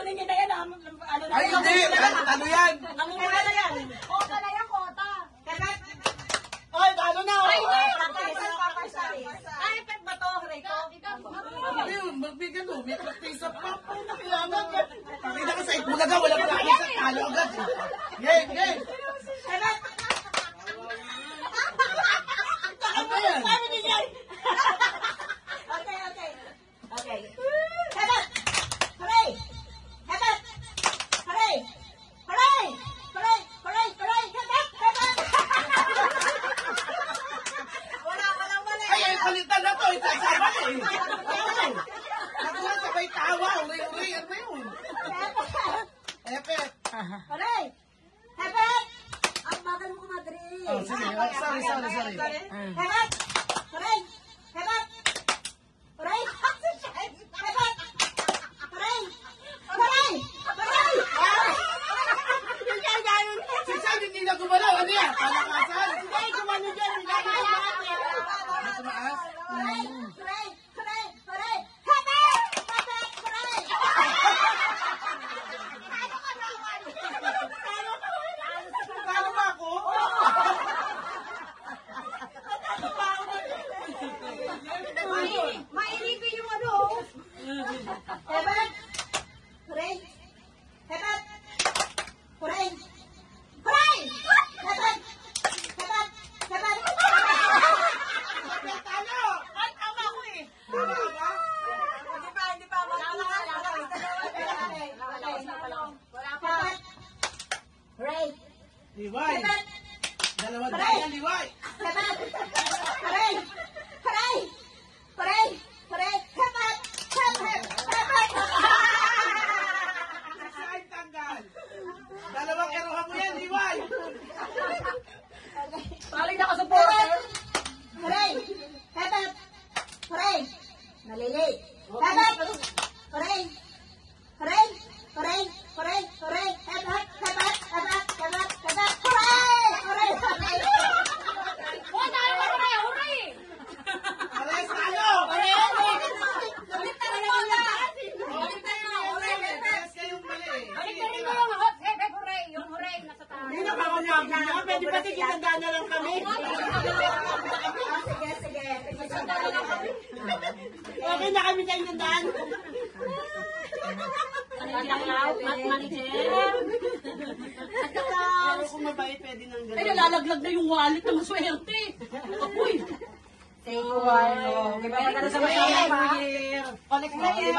Kunin kita yan. Ay, hindi. Ano yan? Namumula na yan. Kota na yan, kota. Oy, ano na? Ay, hindi. Ay, pet ba to, Rico? Hindi, magbigyan mo. May practice up pa. Kailangan ka. Pakita ka sa Itbulaga. Wala ka na sa talo agad. Game, game. Ano yan? Okay. Hebat! Hooray! Hebat! Hooray! Hooray! Hooray! Hooray! Hooray! Hebat! Hebat! Walang mali. Ay, palitan na to. Itasama eh. Nakuha sabay tawa. Uri-uri. Ano ba yun? Epet. Hooray! Hebat! Ang bagal mo, kumadri. Oh, sige. Sorry. Hebat! Hooray! Hebat! Hooray! Hebat! Hooray! Hooray! Hooray! Si Sai, hindi na gumalaw. Ano yan? Palakasan? Hindi, gumano dyan. Hindi Tumaas? Hooray! Hooray! Hooray! Hooray! Hebat! Hebat! Hooray! Talo ba ako? Mailipin yung ano. Hebat! Hooray! Hebat! Hooray! Hooray! Hebat! Hebat! Hebat! Talo! Ay, tama ko eh. Tama ba? Hindi pa. Wala pa. Hebat! Hooray! Liway. Hebat! Dalawa tayo, liway. Hebat! Hooray! Hooray! Hooray! Hooray! Hebat! Hebat! Hebat! Sai, tanggal. Dalawang erohan mo yan, liway. Paling na ka supporter. Hooray! Hebat! Hooray! Nalili! Hebat! Hooray! Hooray! Hooray! Hooray! Hooray! Hebat! Hebat! Hebat! Hebat! Hebat! Hooray! Hooray! Hooray! Oh, dahil ka rin, hooray! Ares, talo. Ulit na rin mo na! Ares kayong mali. Balik na rin mo yung hot, hooray. Yung hooray, nasa taas. Hindi na ba ako niya? Pwede ba tigitandaan na lang kami? Sige. Okay na kami sa tandaan. Pero kung mabait, pwede nang Ay, gano'n. nalalaglag na yung wallet ng maswerte. Apoy. Thank you. May pagkakala sa mga. Collect na yun.